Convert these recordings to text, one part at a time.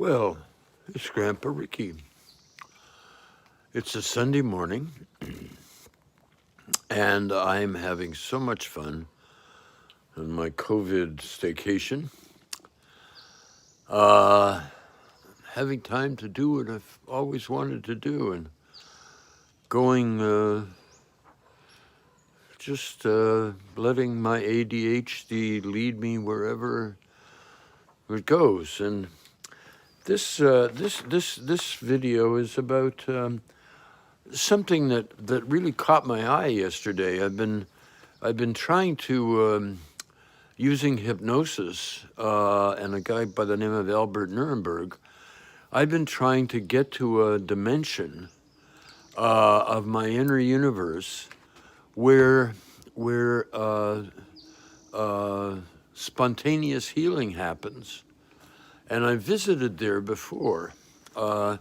Well, it's Grandpa Ricky. It's a Sunday morning, and I'm having so much fun on my COVID staycation. Uh, Having time to do what I've always wanted to do, and going, just letting my ADHD lead me wherever it goes. And this video is about something that really caught my eye yesterday. I've been trying to using hypnosis and a guy by the name of Albert Nuremberg. I've been trying to get to a dimension of my inner universe where spontaneous healing happens, and I visited there before. I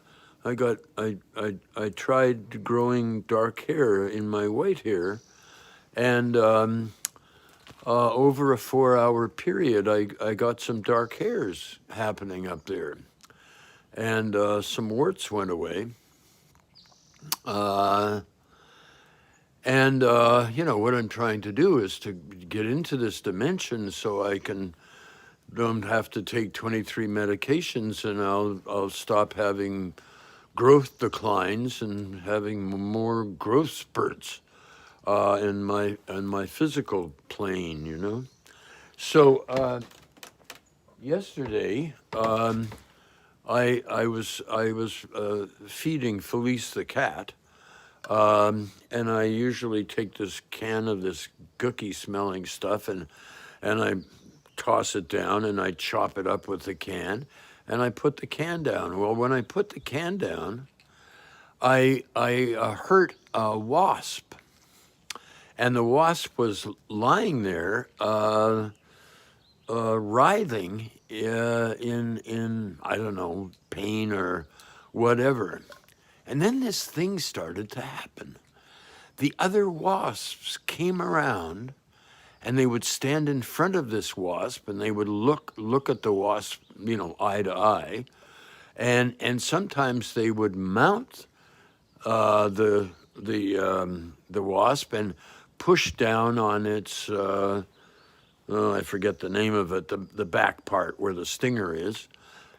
tried growing dark hair in my white hair, and over a 4-hour period, I got some dark hairs happening up there, and some warts went away. What I'm trying to do is to get into this dimension so I don't have to take 23 medications, and I'll stop having growth declines and having more growth spurts in my physical plane. So yesterday, I was feeding Felice the cat, and I usually take this can of this gooky smelling stuff and I toss it down and I chop it up with the can and I put the can down. Well, when I put the can down, I hurt a wasp, and the wasp was lying there writhing in I don't know, pain or whatever. And then this thing started to happen. The other wasps came around, and they would stand in front of this wasp, and they would look at the wasp, eye to eye, and sometimes they would mount the wasp and push down on its I forget the name of it, the back part where the stinger is.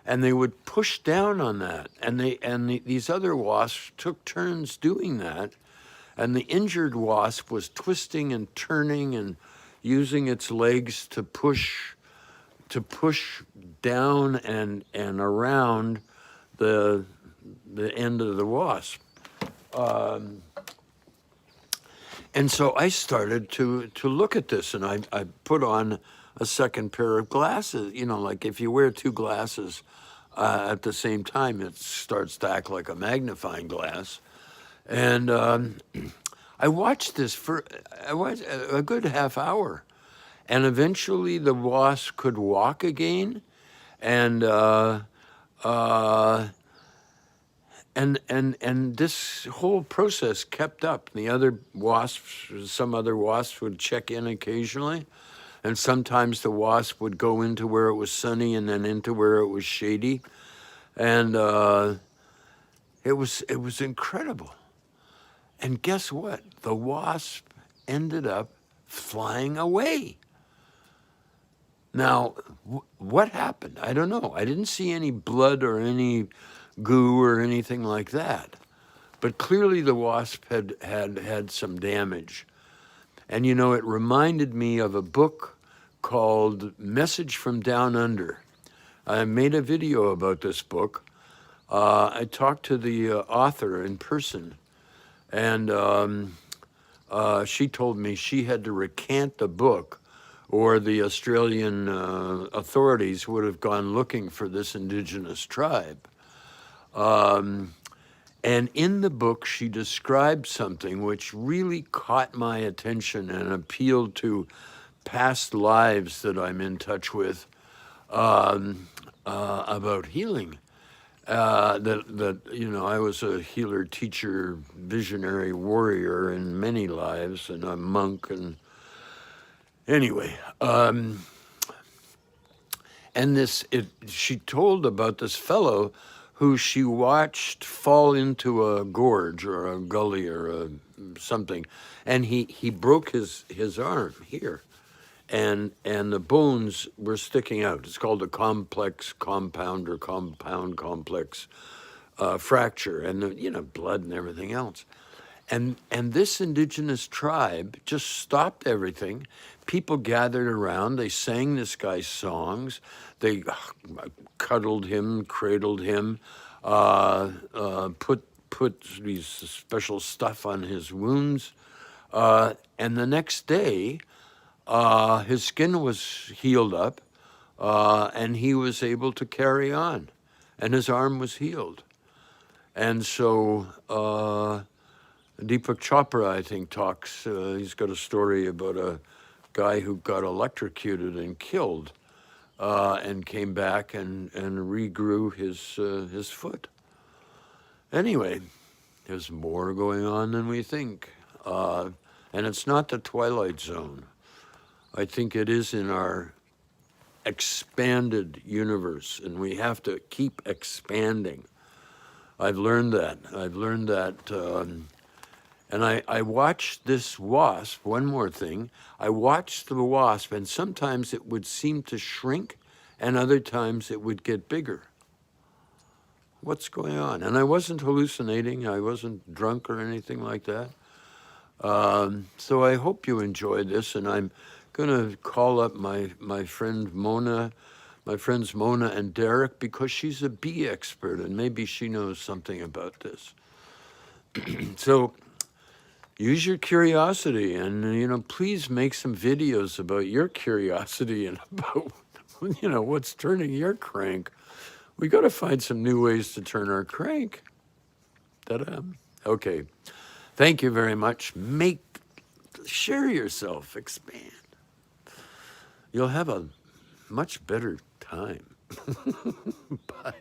And they would push down on that, and these other wasps took turns doing that, and the injured wasp was twisting and turning and using its legs to push down and around the end of the wasp. And so I started to look at this, and I put on a second pair of glasses. Like if you wear two glasses at the same time, it starts to act like a magnifying glass. And I watched this for a good half hour, and eventually the wasp could walk again, and this whole process kept up. The other wasps, some other wasps would check in occasionally, and sometimes the wasp would go into where it was sunny and then into where it was shady, and it was incredible. And guess what? The wasp ended up flying away. Now, what happened? I don't know. I didn't see any blood or any goo or anything like that. But clearly the wasp had some damage. And it reminded me of a book called Message from Down Under. I made a video about this book. I talked to the author in person, and she told me she had to recant the book, or the Australian authorities would have gone looking for this indigenous tribe. And in the book, she described something which really caught my attention and appealed to past lives that I'm in touch with about healing. I was a healer, teacher, visionary warrior in many lives, and a monk, and anyway. And she told about this fellow who she watched fall into a gorge or a gully or something, and he broke his arm here, and the bones were sticking out. It's called a complex compound or compound complex fracture, and blood and everything else. And this indigenous tribe just stopped everything. People gathered around. They sang this guy's songs. They cuddled him, cradled him, put these special stuff on his wounds. And the next day, his skin was healed up, and he was able to carry on, and his arm was healed. And so Deepak Chopra, I think, talks. He's got a story about a guy who got electrocuted and killed, and came back and regrew his foot. Anyway, there's more going on than we think, and it's not the Twilight Zone. I think it is in our expanded universe, and we have to keep expanding. I've learned that. And I watched this wasp, one more thing. I watched the wasp, and sometimes it would seem to shrink, and other times it would get bigger. What's going on? And I wasn't hallucinating. I wasn't drunk or anything like that. So I hope you enjoyed this, and I'm going to call up my friends Mona and Derek, because she's a bee expert, and maybe she knows something about this. So use your curiosity, and please make some videos about your curiosity and about what's turning your crank. We got to find some new ways to turn our crank. Ta-da. Okay. Thank you very much. Share yourself, expand. You'll have a much better time. Bye.